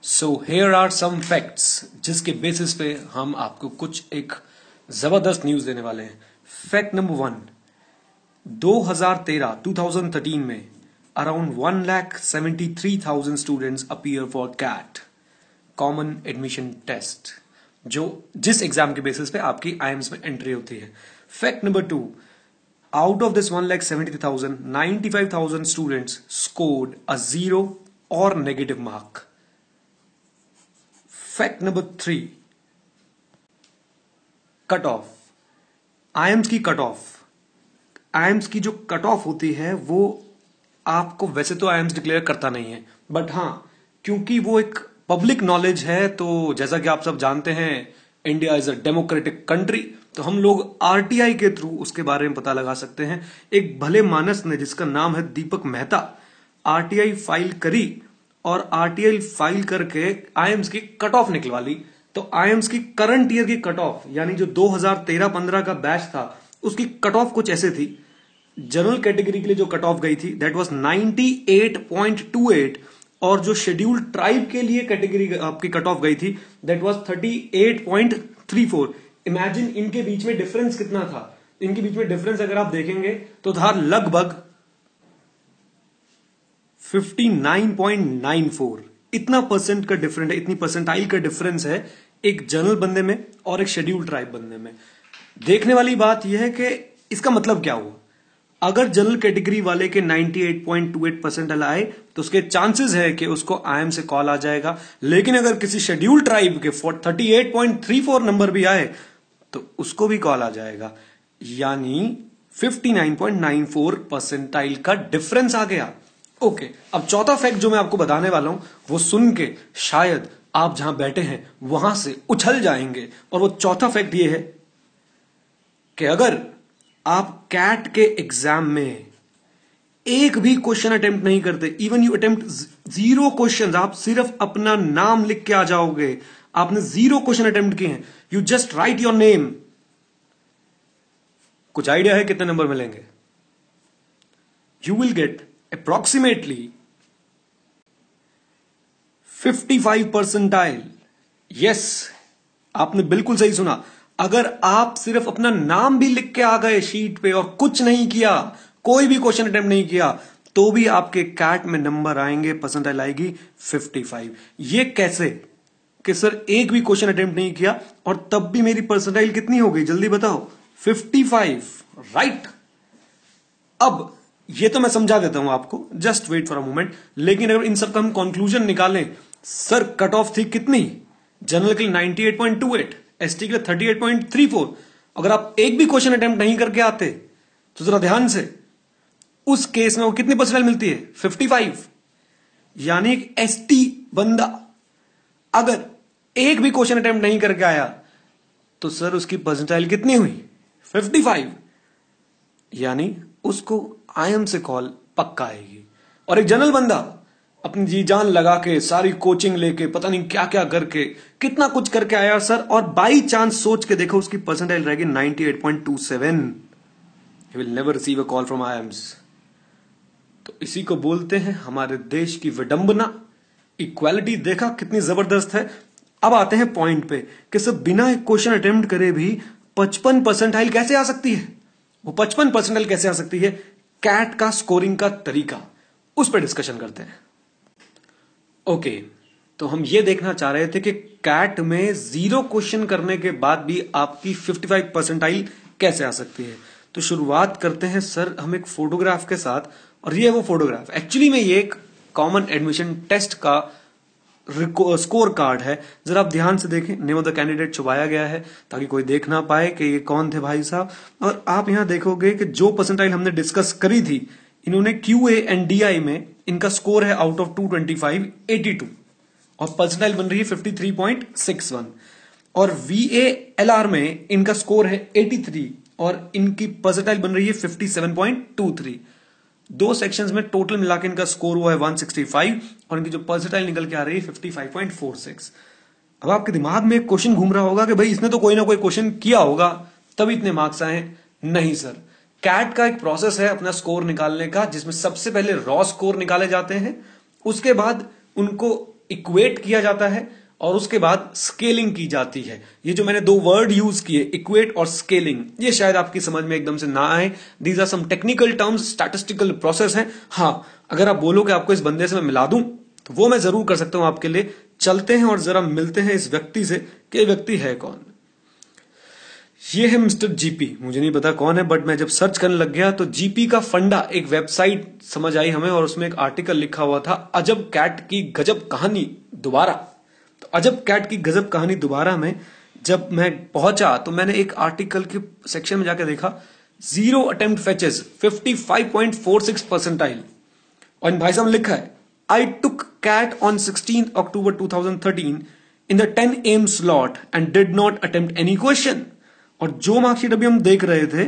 So here are some facts जिसके basis पे हम आपको कुछ एक जबरदस्त न्यूज देने वाले हैं। फैक्ट नंबर 1, 2013 में around 1,73,000 students appear for CAT common admission test, जो जिस एग्जाम के बेसिस पे आपकी आईएम्स में एंट्री होती है। Fact number 2, out of this 1,73,000, 95,000 students scored a 0 or negative mark. Fact number 3, cut off. IIMs की कट ऑफ, आईएम्स की जो कट ऑफ होती है वो आपको वैसे तो आईएम्स डिक्लेयर करता नहीं है, बट हाँ क्योंकि वो एक पब्लिक नॉलेज है, तो जैसा कि आप सब जानते हैं India is a democratic country, तो हम लोग आरटीआई के थ्रू उसके बारे में पता लगा सकते हैं। एक भले मानस ने जिसका नाम है दीपक मेहता आरटीआई फाइल करी और आरटीआई फाइल करके आईएम्स की कट ऑफ निकलवा ली। तो आईएम्स की करंट ईयर की कट ऑफ यानी जो 2013-15 का बैच था उसकी कट ऑफ कुछ ऐसे थी। जनरल कैटेगरी के लिए जो कट ऑफ गई थी दैट वाज 98.28 और जो शेड्यूल्ड ट्राइब के लिए कैटेगरी आपकी कट ऑफ गई थी दैट वाज 38.34। इमेजिन इनके बीच में डिफरेंस कितना था। इनके बीच में डिफरेंस अगर आप देखेंगे तो था लगभग 59.94। इतना परसेंट का डिफरेंस है, इतनी परसेंटाइल का डिफरेंस है एक जनरल बंदे में और एक शेड्यूल्ड ट्राइब बंदे में। देखने वाली बात यह है कि इसका मतलब क्या हुआ। अगर जनरल कैटेगरी वाले के 98.28 परसेंटाइल आए तो उसके चांसेस है कि उसको आईएम से कॉल आ जाएगा, लेकिन अगर किसी शेड्यूल्ड ट्राइब के 38.34 नंबर भी आए तो उसको भी कॉल आ जाएगा, यानी 59.94 परसेंटाइल का डिफरेंस आ गया। ओके, अब चौथा फैक्ट जो मैं आपको बताने वाला हूं वो सुन के शायद आप जहां बैठे हैं वहां से उछल जाएंगे, और वो चौथा फैक्ट ये है कि अगर आप कैट के एग्जाम में एक भी क्वेश्चन अटेम्प्ट नहीं करते, इवन यू अटेम्प्ट 0 क्वेश्चन, आप सिर्फ अपना नाम लिख के आ जाओगे, आपने 0 क्वेश्चन अटेम्प्ट किए हैं, you just right your name, कुछ आइडिया है कितने नंबर मिलेंगे? You will get approximately 55 percentile. Yes, आपने बिल्कुल सही सुना। अगर आप सिर्फ अपना नाम भी लिख के आ गए शीट पे और कुछ नहीं किया, कोई भी क्वेश्चन अटेम्प्ट नहीं किया, तो भी आपके कैट में नंबर आएंगे, परसेंटाइल आएगी 55। ये कैसे कि सर एक भी क्वेश्चन अटेम्प्ट नहीं किया और तब भी मेरी परसेंटाइल कितनी हो गई, जल्दी बताओ? 55, राइट। अब ये तो मैं समझा देता हूं आपको, just wait for a moment. लेकिन अगर इन सब का हम कंक्लूजन निकालें, सर कट ऑफ थी कितनी? जनरल के लिए 98.28, एसटी के लिए 38.34। अगर आप एक भी क्वेश्चन अटेम्प्ट नहीं करके आते तो जरा ध्यान से, उस केस में वो कितनी परसेंटाइल मिलती है? 55। यानी एक एसटी बंदा अगर एक भी क्वेश्चन अटेम्प्ट नहीं करके आया तो सर उसकी परसेंटाइल कितनी हुई? 55। यानी उसको आईएम से कॉल पक्का आएगी। और एक जनरल बंदा अपनी जी जान लगा के सारी कोचिंग लेके पता नहीं क्या क्या करके कितना कुछ करके आया सर, और बाई चांस सोच के देखो उसकी परसेंटाइल रहेगी 98.27, he will never receive a call from IIMs. तो इसी को बोलते हैं हमारे देश की विडंबना। इक्वालिटी देखा कितनी जबरदस्त है। अब आते हैं पॉइंट पे कि सब बिना एक क्वेश्चन अटेम्प्ट करे भी 55 परसेंटाइल कैसे आ सकती है। वो 55 परसेंटाइल कैसे आ सकती है, कैट का स्कोरिंग का तरीका, उस पर डिस्कशन करते हैं। ओके, तो हम ये देखना चाह रहे थे कि कैट में 0 क्वेश्चन करने के बाद भी आपकी 55 परसेंटाइल कैसे आ सकती है। तो शुरुआत करते हैं सर हम एक फोटोग्राफ के साथ, और ये वो फोटोग्राफ एक्चुअली में ये एक कॉमन एडमिशन टेस्ट का स्कोर कार्ड है। जरा आप ध्यान से देखें, नेम ऑफ द कैंडिडेट छुपाया गया है ताकि कोई देख ना पाए कि ये कौन थे भाई साहब। और आप यहां देखोगे कि जो परसेंटाइल हमने डिस्कस करी थी, इन्होंने क्यूए एंड डीआई में इनका स्कोर है आउट ऑफ 225 82, और परसेंटाइल बन रही है 53.61, और वीएएलआर में इनका स्कोर है 83 और इनकी परसेंटाइल बन रही है 57.23। 2 सेक्शंस में टोटल मिला के इनका स्कोर हुआ है 165 और इनकी जो परसेंटाइल निकल के आ रही है 55.46। अब आपके दिमाग में एक क्वेश्चन घूम रहा होगा कि भाई इसने तो कोई ना कोई क्वेश्चन किया होगा तभी इतने मार्क्स आए। नहीं सर, कैट का एक प्रोसेस है अपना स्कोर निकालने का, जिसमें सबसे पहले रॉ स्कोर निकाले जाते हैं, उसके बाद उनको इक्वेट किया जाता है और उसके बाद स्केलिंग की जाती है। ये जो मैंने दो वर्ड यूज किए, इक्वेट और स्केलिंग, ये शायद आपकी समझ में एकदम से ना आए। These are some technical terms, statistical process है। हाँ, अगर आप बोलो कि आपको इस बंदे से मैं मिला दूं तो वो मैं जरूर कर सकता हूं आपके लिए। चलते हैं और जरा मिलते हैं इस व्यक्ति से कि ये व्यक्ति है कौन। ये है मिस्टर जीपी। मुझे नहीं पता कौन है, बट मैं जब सर्च करने लग गया तो जीपी का फंडा एक वेबसाइट समझ आई हमें, और उसमें एक आर्टिकल लिखा हुआ था, अजब कैट की गजब कहानी दोबारा। तो अजब कैट की गजब कहानी दोबारा में जब मैं पहुंचा तो मैंने एक आर्टिकल के सेक्शन में जाकर देखा, 0 अटेम्प्ट फेचेस 55.46 परसेंटाइल। और भाई साहब लिखा है, I took CAT on 16 October 2013 in the 10 AM slot and did not attempt any question. और जो मार्कशीट अभी हम देख रहे थे,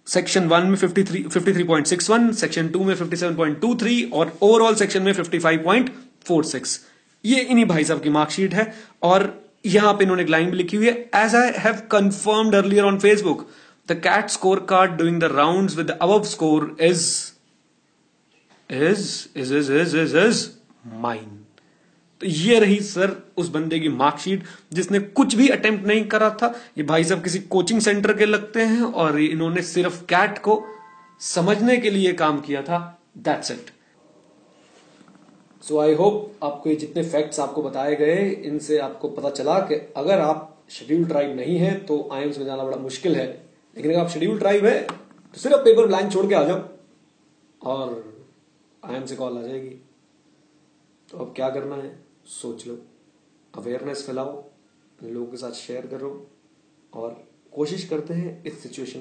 सेक्शन 1 में 53.61, सेक्शन 2 में 57.23 और ओवरऑल सेक्शन में 55.46, ये इन्हीं भाई साहब की मार्कशीट है। और यहां पे इन्होंने एक लाइन भी लिखी हुई है, as I have confirmed earlier on Facebook the CAT score card doing the rounds with the above score is mine. तो ये रही सर उस बंदे की मार्कशीट जिसने कुछ भी अटेम्प्ट नहीं करा था। ये भाई साहब किसी कोचिंग सेंटर के लगते हैं और इन्होंने सिर्फ कैट को समझने के लिए काम किया था। That's it. So I hope आपको ये जितने फैक्ट्स आपको बताए गए, इनसे आपको पता चला कि अगर आप शेड्यूल ट्राइब नहीं है तो आईएम्स में जाना बड़ा मुश्किल है, लेकिन अगर आप शेड्यूल ट्राइब है तो सिर्फ पेपर ब्लैंक छोड़ के आ जाओ और आईएम से कॉल आ जाएगी। तो अब क्या करना है सोच लो, अवेयरनेस फैलाओ, लोगों के साथ शेयर करो और कोशिश करते हैं इस सिचुएशन